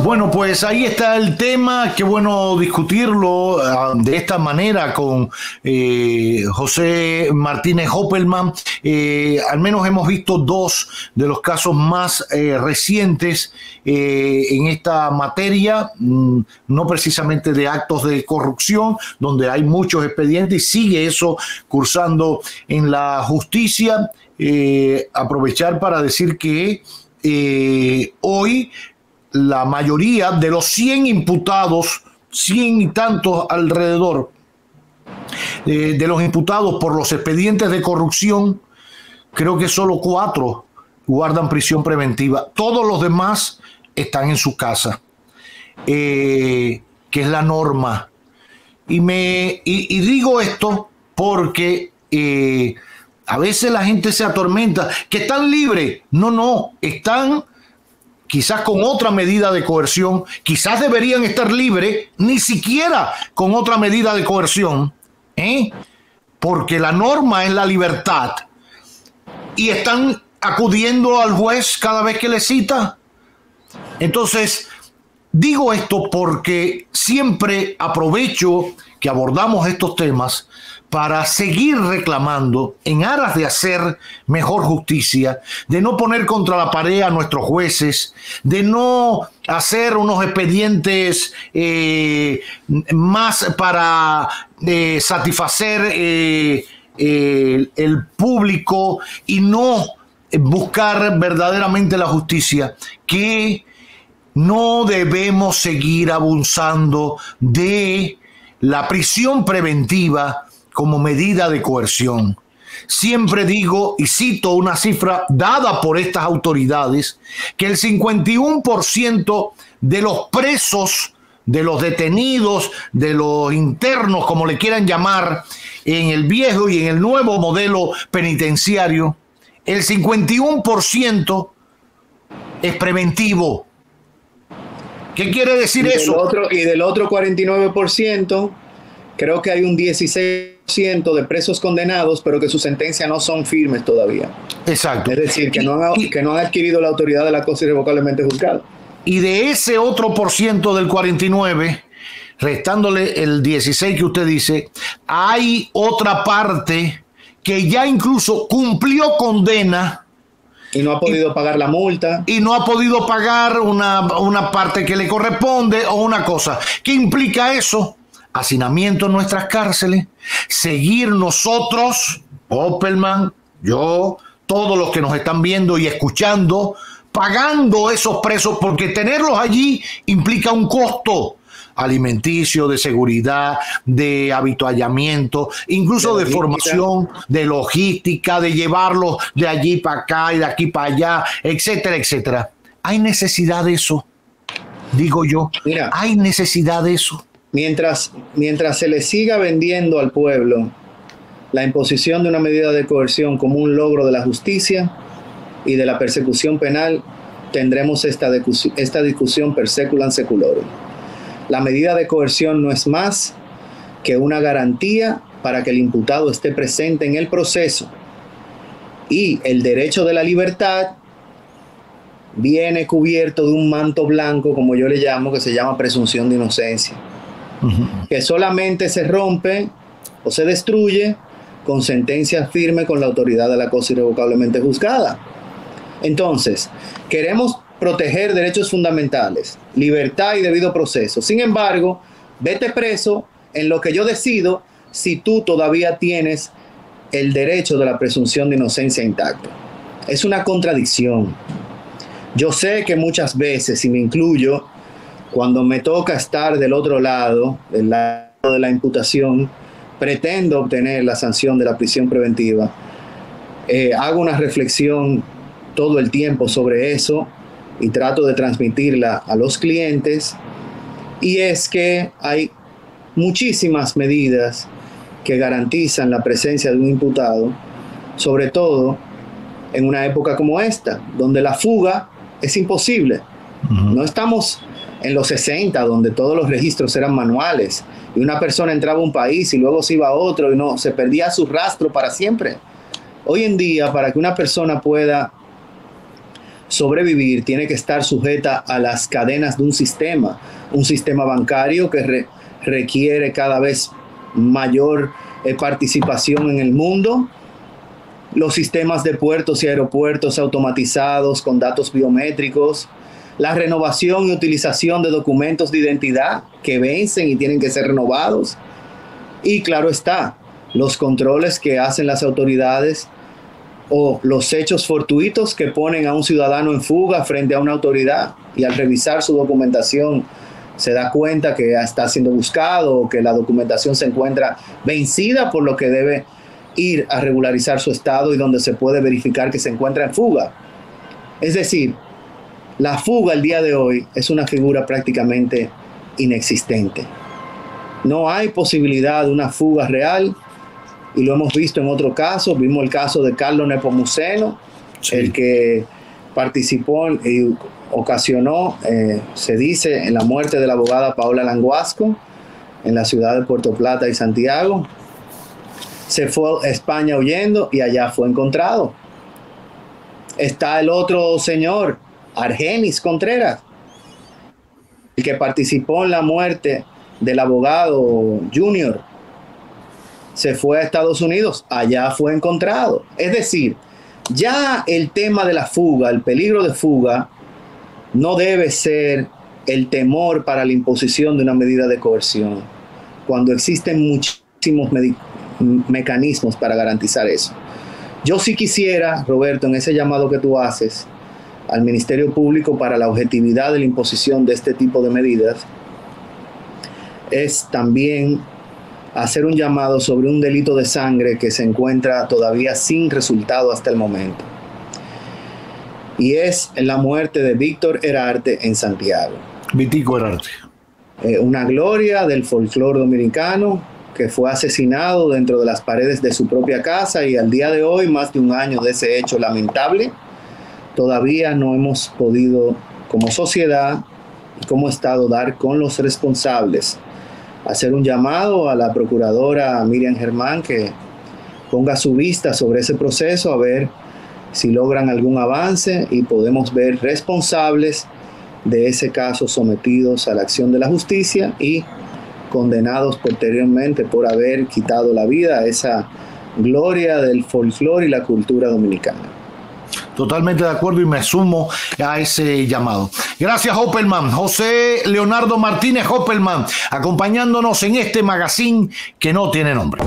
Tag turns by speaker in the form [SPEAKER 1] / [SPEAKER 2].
[SPEAKER 1] Bueno, pues ahí está el tema. Qué bueno discutirlo de esta manera con José Martínez Hoppelman. Al menos hemos visto dos de los casos más recientes en esta materia, no precisamente de actos de corrupción, donde hay muchos expedientes y sigue eso cursando en la justicia. Aprovechar para decir que hoy la mayoría de los 100 imputados, 100 y tantos alrededor, de los imputados por los expedientes de corrupción, creo que solo 4 guardan prisión preventiva. Todos los demás están en su casa, que es la norma. Y digo esto porque a veces la gente se atormenta, que están libres. No, están quizás con otra medida de coerción, quizás deberían estar libres, ni siquiera con otra medida de coerción, porque la norma es la libertad, y están acudiendo al juez cada vez que les cita. Entonces, digo esto porque siempre aprovecho que abordamos estos temas para seguir reclamando en aras de hacer mejor justicia, de no poner contra la pared a nuestros jueces, de no hacer unos expedientes más para satisfacer el público y no buscar verdaderamente la justicia, que no debemos seguir abusando de la prisión preventiva como medida de coerción. Siempre digo y cito una cifra dada por estas autoridades, que el 51% de los presos, de los detenidos, de los internos, como le quieran llamar, en el viejo y en el nuevo modelo penitenciario, el 51% es preventivo. ¿Qué quiere decir eso?
[SPEAKER 2] Y del otro 49%, creo que hay un 16% de presos condenados, pero que sus sentencias no son firmes todavía.
[SPEAKER 1] Exacto.
[SPEAKER 2] Es decir, que no han adquirido la autoridad de la cosa irrevocablemente juzgada.
[SPEAKER 1] Y de ese otro por ciento del 49, restándole el 16 que usted dice, hay otra parte que ya incluso cumplió condena
[SPEAKER 2] y no ha podido pagar la multa.
[SPEAKER 1] Y no ha podido pagar una parte que le corresponde o una cosa. ¿Qué implica eso? Hacinamiento en nuestras cárceles, seguir nosotros, Hoppelman, yo, todos los que nos están viendo y escuchando, pagando esos presos, porque tenerlos allí implica un costo alimenticio, de seguridad, de habituallamiento, incluso de formación, de logística, de llevarlos de allí para acá y de aquí para allá, etcétera, etcétera. ¿Hay necesidad de eso? Digo yo, mira, ¿hay necesidad de eso?
[SPEAKER 2] Mientras se le siga vendiendo al pueblo la imposición de una medida de coerción como un logro de la justicia y de la persecución penal, tendremos esta discusión per seculam seculorum. La medida de coerción no es más que una garantía para que el imputado esté presente en el proceso, y el derecho de la libertad viene cubierto de un manto blanco, como yo le llamo, que se llama presunción de inocencia, que solamente se rompe o se destruye con sentencia firme con la autoridad de la cosa irrevocablemente juzgada. Entonces, queremos proteger derechos fundamentales, libertad y debido proceso. Sin embargo, vete preso en lo que yo decido si tú todavía tienes el derecho de la presunción de inocencia intacto. Es una contradicción. Yo sé que muchas veces, y me incluyo, cuando me toca estar del otro lado, del lado de la imputación, pretendo obtener la sanción de la prisión preventiva. Hago una reflexión todo el tiempo sobre eso y trato de transmitirla a los clientes, y es que hay muchísimas medidas que garantizan la presencia de un imputado, sobre todo en una época como esta, donde la fuga es imposible. No estamos en los 60, donde todos los registros eran manuales y una persona entraba a un país y luego se iba a otro y no se perdía su rastro para siempre. Hoy en día, para que una persona pueda sobrevivir, tiene que estar sujeta a las cadenas de un sistema bancario que requiere cada vez mayor participación en el mundo, los sistemas de puertos y aeropuertos automatizados con datos biométricos, la renovación y utilización de documentos de identidad que vencen y tienen que ser renovados, y claro está, los controles que hacen las autoridades o los hechos fortuitos que ponen a un ciudadano en fuga frente a una autoridad y al revisar su documentación se da cuenta que está siendo buscado o que la documentación se encuentra vencida, por lo que debe ir a regularizar su estado y donde se puede verificar que se encuentra en fuga. Es decir, la fuga el día de hoy es una figura prácticamente inexistente. No hay posibilidad de una fuga real y lo hemos visto en otro caso. Vimos el caso de Carlos Nepomuceno, sí, el que participó y ocasionó, se dice, en la muerte de la abogada Paola Languasco en la ciudad de Puerto Plata y Santiago. Se fue a España huyendo y allá fue encontrado. Está el otro señor, Argenis Contreras, el que participó en la muerte del abogado Junior. Se fue a Estados Unidos, allá fue encontrado. Es decir, ya el tema de la fuga, el peligro de fuga, no debe ser el temor para la imposición de una medida de coerción, cuando existen muchísimos mecanismos para garantizar eso. Yo sí quisiera, Roberto, en ese llamado que tú haces al Ministerio Público para la objetividad de la imposición de este tipo de medidas, es también hacer un llamado sobre un delito de sangre que se encuentra todavía sin resultado hasta el momento. Y es la muerte de Víctor Herarte en Santiago.
[SPEAKER 1] Vitico Herarte.
[SPEAKER 2] Una gloria del folclore dominicano que fue asesinado dentro de las paredes de su propia casa, y al día de hoy, más de un año de ese hecho lamentable, todavía no hemos podido, como sociedad y como Estado, dar con los responsables. Hacer un llamado a la procuradora Miriam Germán que ponga su vista sobre ese proceso, a ver si logran algún avance y podemos ver responsables de ese caso sometidos a la acción de la justicia y condenados posteriormente por haber quitado la vida a esa gloria del folclore y la cultura dominicana.
[SPEAKER 1] Totalmente de acuerdo y me sumo a ese llamado. Gracias, Hoppelman. José Leonardo Martínez Hoppelman, acompañándonos en este magazine que no tiene nombre.